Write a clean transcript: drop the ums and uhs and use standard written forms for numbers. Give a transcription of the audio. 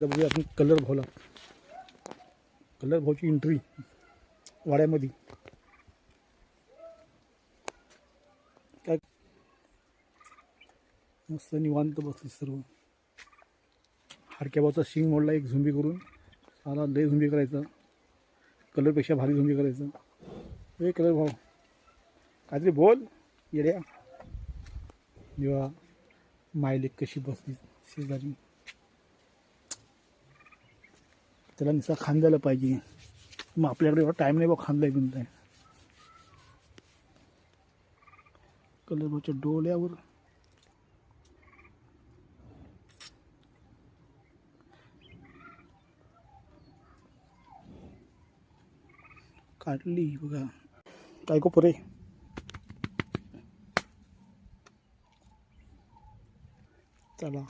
तर बघूया आपण कलर भावला. कलर भावची एंट्री वाड्यामध्ये. काय मस्त निवांत बसली सर्व. हारक्याबाचा शिंग मोडला एक झुंबी करून. साला लय झुंबी करायचा. कलरपेक्षा भारी झुंबी करायचं. हे कलर भाव काहीतरी बोल येड्या. जेव्हा मायलेक कशी बसली शेजारी, त्याला निसा खान द्यायला पाहिजे. मग आपल्याकडे एवढा टाईम नाही बा खांदा घेऊन काय. कलर भावच्या डोळ्यावर काढली बघा. काय को पुरे चला.